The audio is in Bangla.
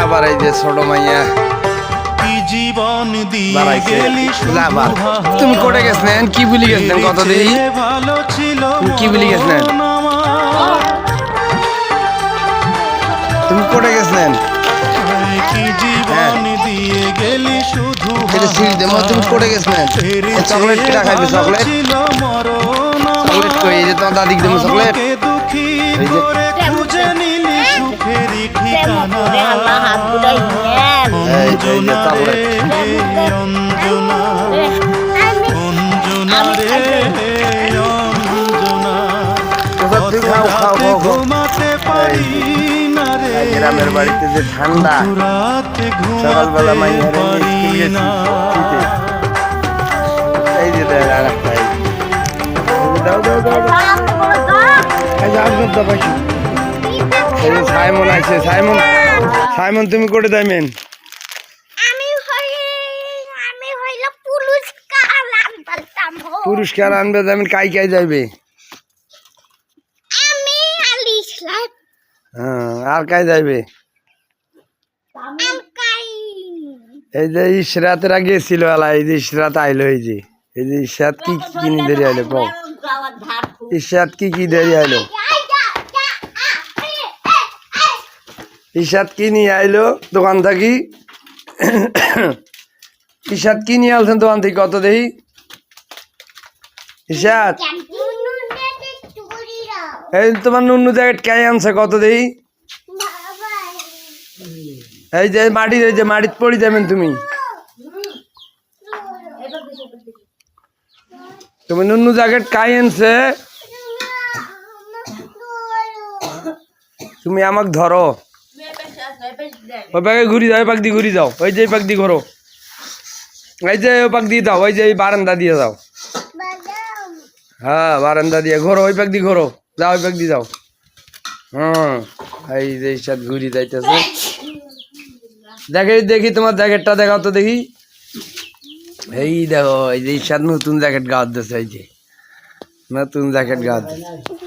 আবার এই যে ছোট মাইয়া জীবন বাড়াইছে আবার তুমি কোটে গেছিলেন কি ভুলি গেছিলেন কত দিই ভালো ছিল কি ভুলি গেছিলেন তুমি কোটে গেছিলেন কি জীবন দিয়ে গেলি শুধু এটা সিল দেমো তুমি কোটে গেছিলেন চকলেট কেটা খাইবে চকলেট চকলেট কই এই যে তোমার দাদিকে দেবো চকলেট দুঃখী এই যে করে খুঁজে নিলি সুখের ঠিকানা এই যে চকলেট অঞ্জনা অঞ্জনা রে অঞ্জনা তুই খাও খাও খাও খাও ঘুমাতে পারি না রে গ্রামের বাড়িতে যে ঠান্ডা রাতে সকালবেলা ঘুমাতে মাইয়ারে নিয়ে পারি স্কুল গেছি না শীতে। এই যে দেখ আর একটা এই যে। দাও দাও দাও দাও। এই যে আপনার দাও পাইছি। এই যে সাইমন আছে সাইমন সাইমন তুমি কোটে যাইবেন পুরস্কার আনবে যাবেন কাই কাই যাইবে হ্যাঁ আর কাই যাইবে এই যে ইশরাতরা গেছিল এলা এই যে ইশরাত আইলো এই যে ইশরাত কি কিনি দেরি আইলো কও ইশরাত কি দেরি আইলো ইশরাত কি নিয়ে আইলো দোকান থাকি ইশরাত কি নিয়ে আলছেন দোকান থেকে কত দেই ইশরাত এই তোমার নুনু জ্যাকেট কে আনছে কত দেই এই যে মাটি এই যে মাটিত পড়ি যাবেন তুমি তুমি নুনু জ্যাকেট কাই আনছে তুমি আমাকে ধরো ওই পাকে ঘুরি যাও ওই পাক দিয়ে ঘুরি যাও ওই যে পাক দিয়ে ঘোরো এই যে ওই পাক দিয়ে দাও ওই যে বারান্দা দিয়ে যাও হ্যাঁ বারান্দা দিয়ে ঘোরো ওই পাক দিয়ে ঘোরো যাও ওই পাক দিয়ে যাও এই যে সাথে ঘুরি যাইতেছে দেখে দেখি তোমার জ্যাকেটটা দেখাও তো দেখি এই দেখো এই যে সাথে নতুন জ্যাকেট গাওয়ার দিচ্ছে এই যে নতুন জ্যাকেট গাওয়ার দিচ্ছে